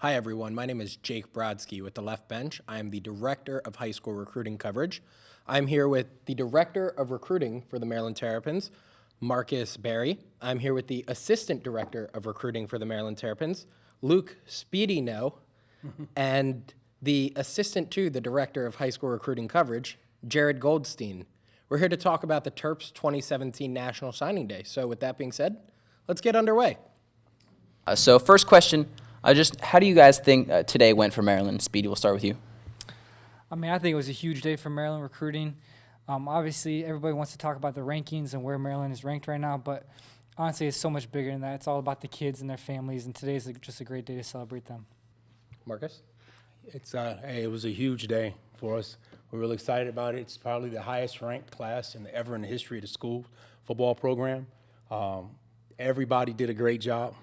Hi, everyone. My name is Jake Brodsky with the Left Bench. I am the Director of High School Recruiting Coverage. I'm here with the Director of Recruiting for the Maryland Terrapins, Marcus Berry. I'm here with the Assistant Director of Recruiting for the Maryland Terrapins, Luke Speedy No, and the Assistant to the Director of High School Recruiting Coverage, Jared Goldstein. We're here to talk about the Terps 2017 National Signing Day. So with that being said, let's get underway. So first question, just how do you guys think today went for Maryland? Speedy, we'll start with you. I think it was a huge day for Maryland recruiting. Obviously, everybody wants to talk about the rankings and where Maryland is ranked right now, but honestly, it's so much bigger than that. It's all about the kids and their families, and today is just a great day to celebrate them. Marcus? It was a huge day for us. We're really excited about it. It's probably the highest ranked class ever in the history of the school football program. Everybody did a great job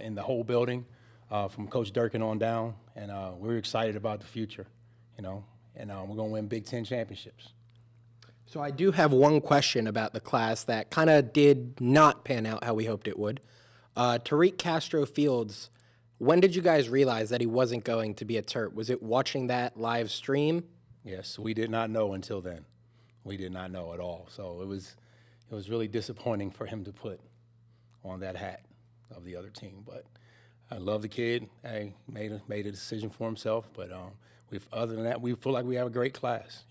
in the whole building, from Coach Durkin on down, and we're excited about the future, and we're going to win Big Ten championships. So I do have one question about the class that kind of did not pan out how we hoped it would. Tariq Castro Fields, when did you guys realize that he wasn't going to be a Terp? Was it watching that live stream? Yes, we did not know until then. We did not know at all. So it was really disappointing for him to put on that hat of the other team. But I love the kid. He made a decision for himself. But other than that, we feel like we have a great class.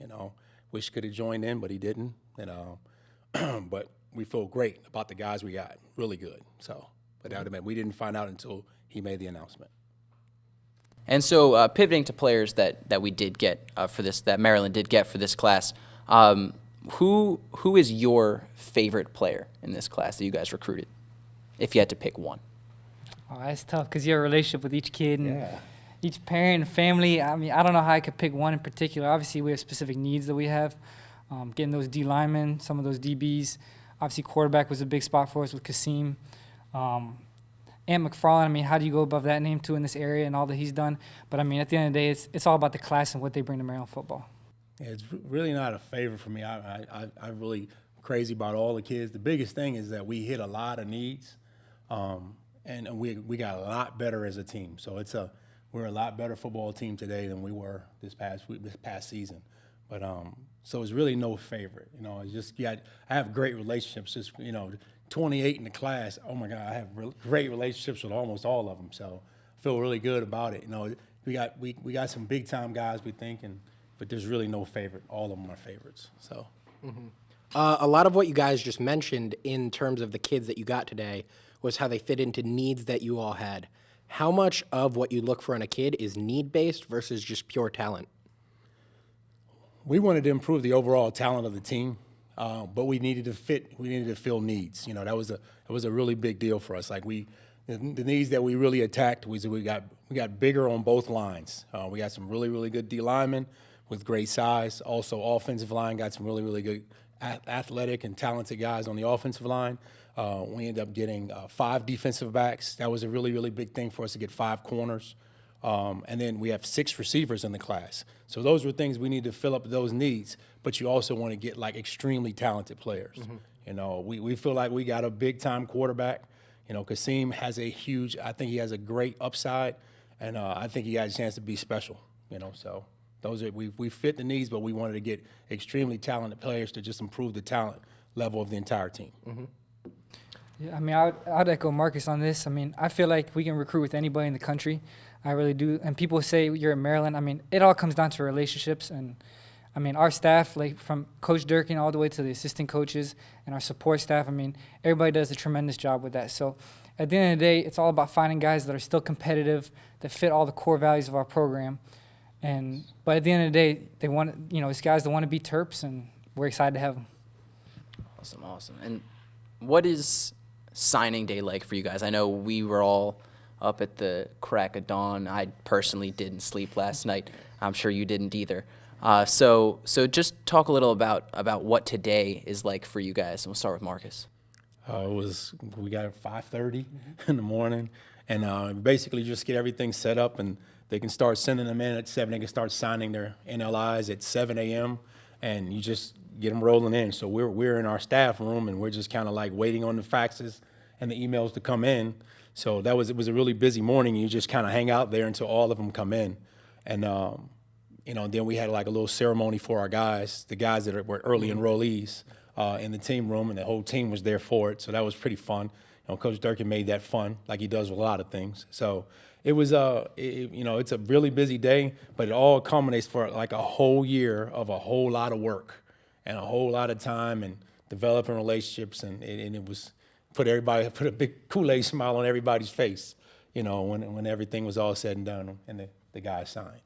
Wish he could have joined in, but he didn't. But we feel great about the guys we got. Really good. But that would have been, we didn't find out until he made the announcement. And so pivoting to players that we did get for this, that Maryland did get for this class, who is your favorite player in this class that you guys recruited, if you had to pick one? Oh, that's tough because you have a relationship with each kid and each parent and family. I don't know how I could pick one in particular. Obviously, we have specific needs that we have. Getting those D linemen, some of those DBs. Obviously, quarterback was a big spot for us with Kasim. Ann McFarland, how do you go above that name too in this area and all that he's done? But at the end of the day, it's all about the class and what they bring to Maryland football. Yeah, it's really not a favor for me. I'm really crazy about all the kids. The biggest thing is that we hit a lot of needs, and we got a lot better as a team. So we're a lot better football team today than we were this past season. But so it's really no favorite. It's just I have great relationships. Just 28 in the class. Oh my God, I have great relationships with almost all of them. So I feel really good about it. We got some big time guys we think, but there's really no favorite. All of them are favorites. So. Mm-hmm. A lot of what you guys just mentioned in terms of the kids that you got today was how they fit into needs that you all had. How much of what you look for in a kid is need-based versus just pure talent? We wanted to improve the overall talent of the team, but we needed to fit. We needed to fill needs. That was a really big deal for us. Like the needs that we really attacked was we got bigger on both lines. We got some really good D linemen with great size. Also, offensive line got some really good athletic and talented guys on the offensive line. We ended up getting 5 defensive backs. That was a really big thing for us to get 5 corners. And then we have 6 receivers in the class. So those were things we need to fill up those needs, but you also want to get extremely talented players. Mm-hmm. We feel like we got a big-time quarterback. Kasim has I think he has a great upside, and I think he has a chance to be special. So those are we fit the needs, but we wanted to get extremely talented players to just improve the talent level of the entire team. Mm-hmm. Yeah, I'd echo Marcus on this. I feel like we can recruit with anybody in the country. I really do. And people say you're in Maryland. It all comes down to relationships. And, our staff, from Coach Durkin all the way to the assistant coaches and our support staff, everybody does a tremendous job with that. So at the end of the day, it's all about finding guys that are still competitive, that fit all the core values of our program. But at the end of the day, they want, it's guys that want to be Terps, and we're excited to have them. Awesome. And what is signing day like for you guys? I know we were all up at the crack of dawn. I personally didn't sleep last night. I'm sure you didn't either. So just talk a little about what today is like for you guys. And we'll start with Marcus. We got at 5:30 in the morning, and basically just get everything set up, and they can start sending them in at 7. They can start signing their NLIs at 7 a.m. and you just get them rolling in. So we're in our staff room, and we're just kind of waiting on the faxes and the emails to come in. So it was a really busy morning. You just kind of hang out there until all of them come in. And, then we had like a little ceremony for our guys, the guys that were early enrollees in the team room, and the whole team was there for it. So that was pretty fun. Coach Durkin made that fun, like he does with a lot of things. So it was, it's a really busy day, but it all culminates for like a whole year of a whole lot of work and a whole lot of time and developing relationships, and it was put a big Kool-Aid smile on everybody's face, when everything was all said and done and the guys signed.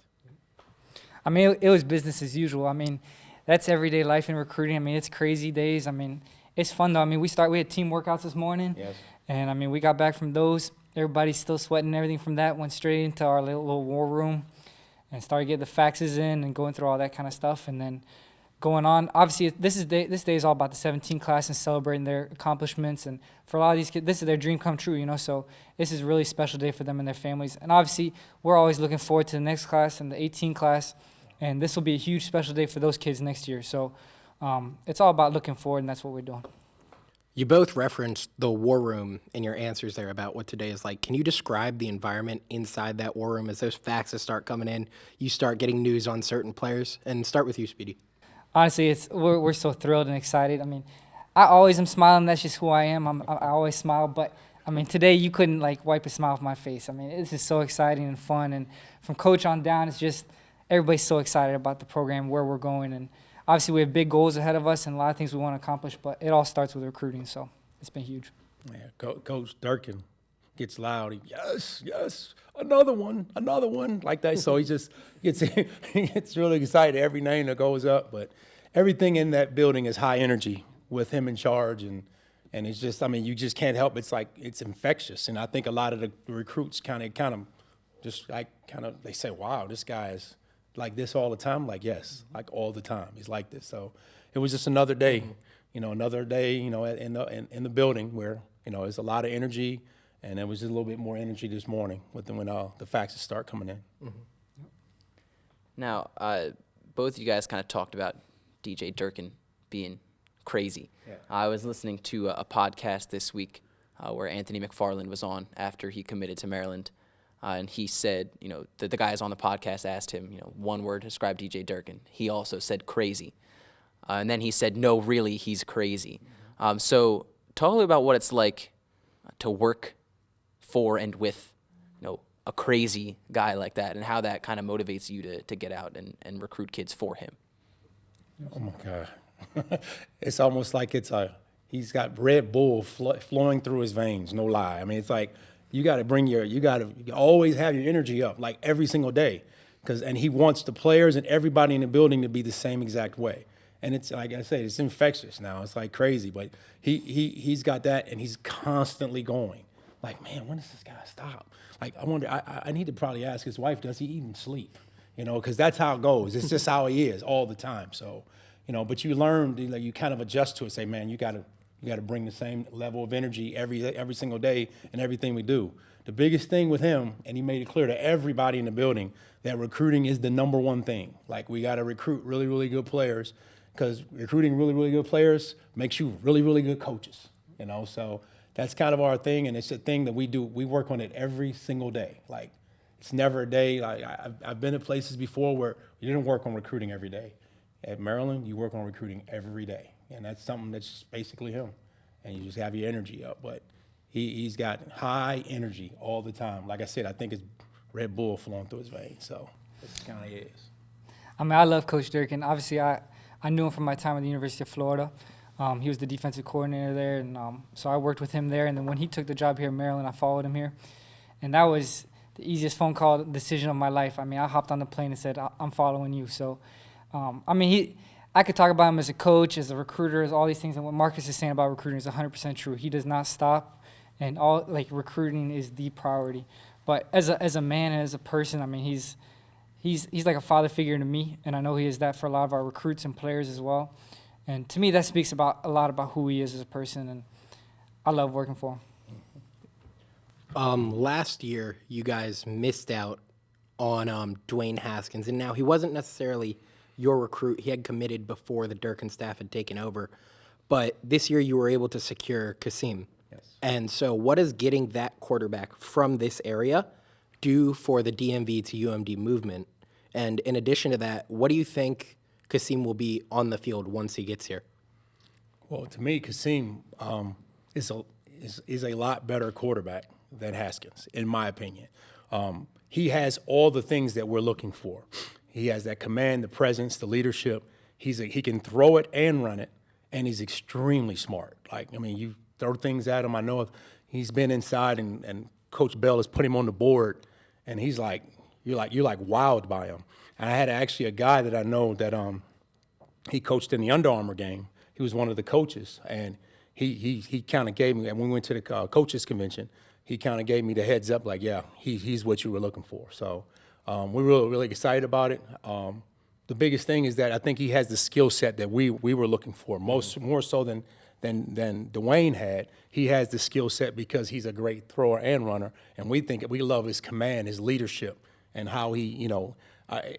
I mean, it was business as usual. I mean, that's everyday life in recruiting. I mean, it's crazy days. I mean, it's fun, though. I mean, we had team workouts this morning. Yes. And, I mean, we got back from those. Everybody's still sweating everything from that. Went straight into our little war room and started getting the faxes in and going through all that kind of stuff. And then going on. Obviously, this day is all about the 17 class and celebrating their accomplishments. And for a lot of these kids, this is their dream come true, So this is a really special day for them and their families. And obviously, we're always looking forward to the next class and the 18 class. And this will be a huge special day for those kids next year. So it's all about looking forward, and that's what we're doing. You both referenced the war room in your answers there about what today is like. Can you describe the environment inside that war room as those faxes start coming in, you start getting news on certain players? And start with you, Speedy. Honestly, we're so thrilled and excited. I mean, I always am smiling. That's just who I am. I always smile. But, I mean, today you couldn't, wipe a smile off my face. I mean, it's just so exciting and fun. And from coach on down, it's just everybody's so excited about the program, where we're going. And obviously we have big goals ahead of us and a lot of things we want to accomplish. But it all starts with recruiting. So it's been huge. Yeah, Coach Durkin gets loud. Yes, another one, like that. So he just gets really excited every name that goes up. But everything in that building is high energy with him in charge, and it's just, I mean, you just can't help. It's infectious, and I think a lot of the recruits kind of they say, "Wow, this guy is like this all the time." Like, yes, like all the time, he's like this. So it was just another day, in the building where there's a lot of energy. And there was just a little bit more energy this morning when the faxes start coming in. Mm-hmm. Now, both of you guys kind of talked about DJ Durkin being crazy. Yeah. I was listening to a podcast this week where Anthony McFarland was on after he committed to Maryland. And he said, the guys on the podcast asked him, one word to describe DJ Durkin. He also said crazy. And then he said, no, really, he's crazy. So talk a little about what it's like to work for and with, a crazy guy like that, and how that kind of motivates you to get out and recruit kids for him. Oh my God, it's almost like he's got Red Bull flowing through his veins. No lie. I mean, it's like you got to always have your energy up, like every single day, and he wants the players and everybody in the building to be the same exact way. And it's like I say, it's infectious now. It's like crazy, but he's got that, and he's constantly going. Like, man, when does this guy stop? Like, I wonder, I need to probably ask his wife, does he even sleep? Because that's how it goes. It's just how he is all the time. So, but you learn, you kind of adjust to it. Say, man, you got to bring the same level of energy every single day in everything we do. The biggest thing with him, and he made it clear to everybody in the building, that recruiting is the number one thing. Like, we got to recruit really, really good players, because recruiting really, really good players makes you really, really good coaches. So that's kind of our thing, and it's a thing that we do. We work on it every single day. Like, it's never a day. Like, I've been at places before where you didn't work on recruiting every day. At Maryland, you work on recruiting every day, and that's something that's basically him. And you just have your energy up. But he's got high energy all the time. Like I said, I think it's Red Bull flowing through his veins. So that's kind of is. I mean, I love Coach Durkin. Obviously, I knew him from my time at the University of Florida. He was the defensive coordinator there, and so I worked with him there. And then when he took the job here in Maryland, I followed him here. And that was the easiest phone call decision of my life. I mean, I hopped on the plane and said, I'm following you. So, I could talk about him as a coach, as a recruiter, as all these things. And what Marcus is saying about recruiting is 100% true. He does not stop, and recruiting is the priority. But as a man and as a person, I mean, he's like a father figure to me, and I know he is that for a lot of our recruits and players as well. And to me, that speaks a lot about who he is as a person, and I love working for him. Last year, you guys missed out on Dwayne Haskins, and now he wasn't necessarily your recruit. He had committed before the Durkin staff had taken over. But this year, you were able to secure Kasim. And so what does getting that quarterback from this area do for the DMV to UMD movement? And in addition to that, what do you think Kasim will be on the field once he gets here? Well, to me, Kasim is a lot better quarterback than Haskins, in my opinion. He has all the things that we're looking for. He has that command, the presence, the leadership. He can throw it and run it, and he's extremely smart. You throw things at him. I know he's been inside, and Coach Bell has put him on the board, and he's like, you're wowed by him. And I had actually a guy that I know that he coached in the Under Armour game. He was one of the coaches, and he kind of gave me, and when we went to the coaches convention, he kind of gave me the heads up, like, yeah, he's what you were looking for. So we're really excited about it. The biggest thing is that I think he has the skill set that we were looking for, more so than Dwayne had. He has the skill set because he's a great thrower and runner, and we love his command, his leadership, and how he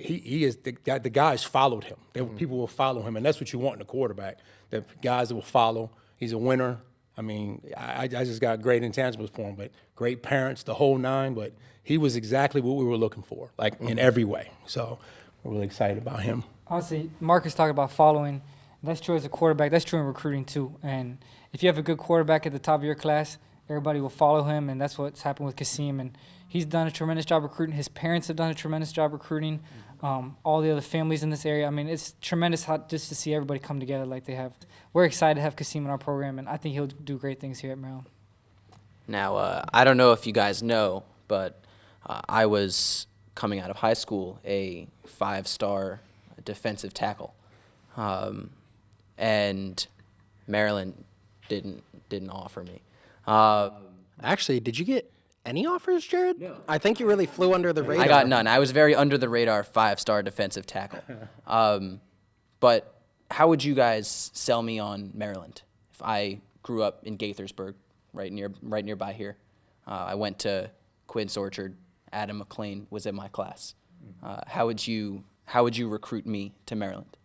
is the guys followed him. People will follow him, and that's what you want in a quarterback. The guys that will follow. He's a winner. I just got great intangibles for him, but great parents, the whole nine. But he was exactly what we were looking for, in every way. So we're really excited about him. Honestly, Marcus talked about following. That's true as a quarterback. That's true in recruiting too. And if you have a good quarterback at the top of your class, everybody will follow him, and that's what's happened with Kasim. And he's done a tremendous job recruiting. His parents have done a tremendous job recruiting. All the other families in this area. It's tremendous just to see everybody come together like they have. We're excited to have Kasim in our program, and I think he'll do great things here at Maryland. Now, I don't know if you guys know, but I was, coming out of high school, a 5-star defensive tackle. And Maryland didn't offer me. Actually, did you get any offers, Jared? No. I think you really flew under the radar. I got none. I was very under the radar 5-star defensive tackle. But how would you guys sell me on Maryland if I grew up in Gaithersburg, right nearby here? I went to Quince Orchard. Adam McLean was in my class. How would you recruit me to Maryland?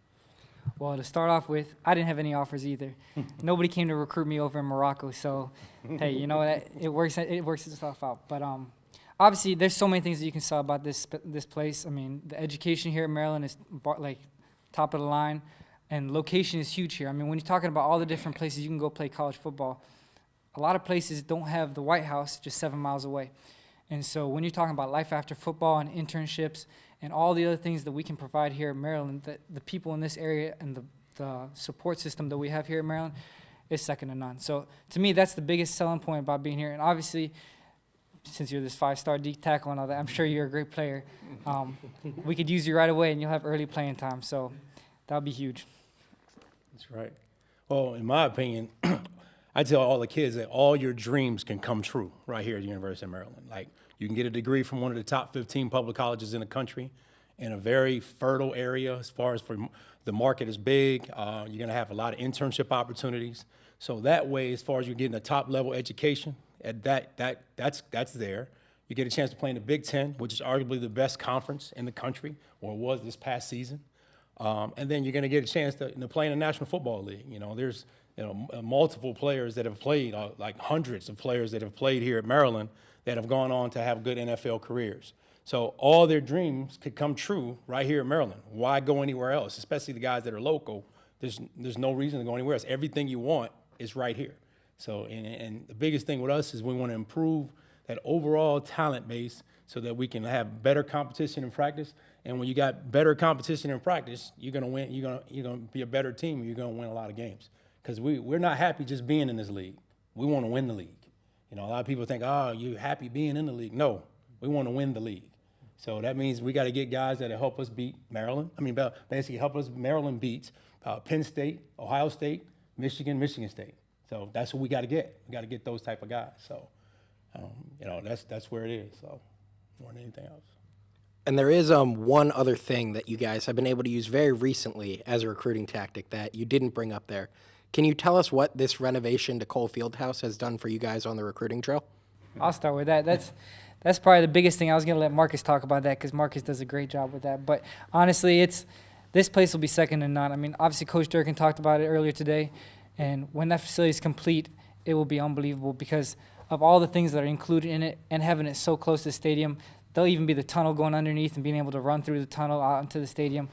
Well, to start off with, I didn't have any offers either. Nobody came to recruit me over in Morocco, so hey, it works itself out. But obviously, there's so many things that you can say about this place. The education here at Maryland is top of the line, and location is huge here. When you're talking about all the different places you can go play college football, a lot of places don't have the White House just 7 miles away. And so when you're talking about life after football and internships and all the other things that we can provide here in Maryland, the people in this area and the support system that we have here in Maryland is second to none. So to me, that's the biggest selling point about being here. And obviously, since you're this 5-star D tackle and all that, I'm sure you're a great player. We could use you right away, and you'll have early playing time. So that would be huge. That's right. Well, in my opinion, I tell all the kids that all your dreams can come true right here at the University of Maryland. You can get a degree from one of the top 15 public colleges in the country in a very fertile area as far as for the market is big. You're going to have a lot of internship opportunities. So that way, as far as you're getting a top-level education, that's there. You get a chance to play in the Big Ten, which is arguably the best conference in the country, or was this past season. And then you're going to get a chance to play in the National Football League. There's multiple players that have played, hundreds of players that have played here at Maryland that have gone on to have good NFL careers. So all their dreams could come true right here at Maryland. Why go anywhere else? Especially the guys that are local. There's no reason to go anywhere else. Everything you want is right here. So and the biggest thing with us is we want to improve that overall talent base so that we can have better competition in practice. And when you got better competition in practice, you're gonna win. You're gonna be a better team. And you're gonna win a lot of games. Because we're not happy just being in this league. We want to win the league. A lot of people think, oh, you're happy being in the league. No, we want to win the league. So that means we got to get guys that help us beat Maryland. Basically help us Maryland beat Penn State, Ohio State, Michigan State. So that's what we got to get. We got to get those type of guys. So, that's where it is. So more than anything else. And there is one other thing that you guys have been able to use very recently as a recruiting tactic that you didn't bring up there. Can you tell us what this renovation to Cole Fieldhouse has done for you guys on the recruiting trail? I'll start with that. That's probably the biggest thing. I was going to let Marcus talk about that because Marcus does a great job with that. But honestly, this place will be second to none. Obviously, Coach Durkin talked about it earlier today. And when that facility is complete, it will be unbelievable because of all the things that are included in it and having it so close to the stadium. There'll even be the tunnel going underneath and being able to run through the tunnel out into the stadium.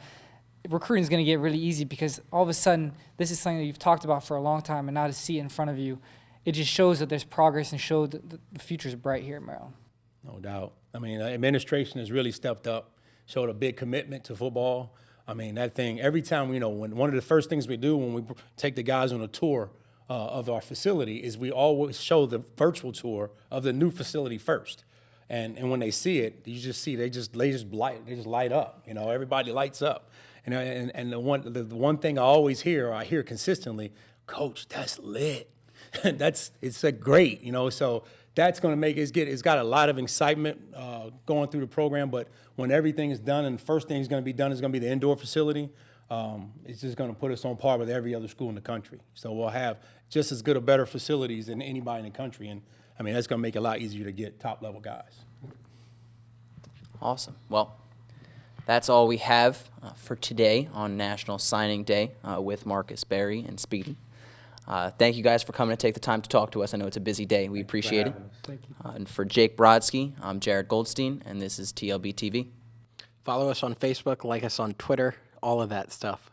Recruiting is going to get really easy because all of a sudden, this is something that you've talked about for a long time, and now to see it in front of you, it just shows that there's progress and shows that the future is bright here in Maryland. No doubt. I mean, the administration has really stepped up, showed a big commitment to football. I mean, that thing, every time, when one of the first things we do when we take the guys on a tour of our facility is we always show the virtual tour of the new facility first. And when they see it, you just see they just light up. Everybody lights up. And the one thing I hear consistently, Coach, that's lit. It's great. So that's going to make it's got a lot of excitement going through the program. But when everything is done, and the first thing is going to be done is going to be the indoor facility. It's just going to put us on par with every other school in the country. So we'll have just as good or better facilities than anybody in the country. And I mean, that's going to make it a lot easier to get top-level guys. Awesome. Well, that's all we have for today on National Signing Day with Marcus Berry and Speedy. Thank you guys for coming to take the time to talk to us. I know it's a busy day. We appreciate it. Thank you. And for Jake Brodsky, I'm Jared Goldstein, and this is TLBTV. Follow us on Facebook, like us on Twitter, all of that stuff.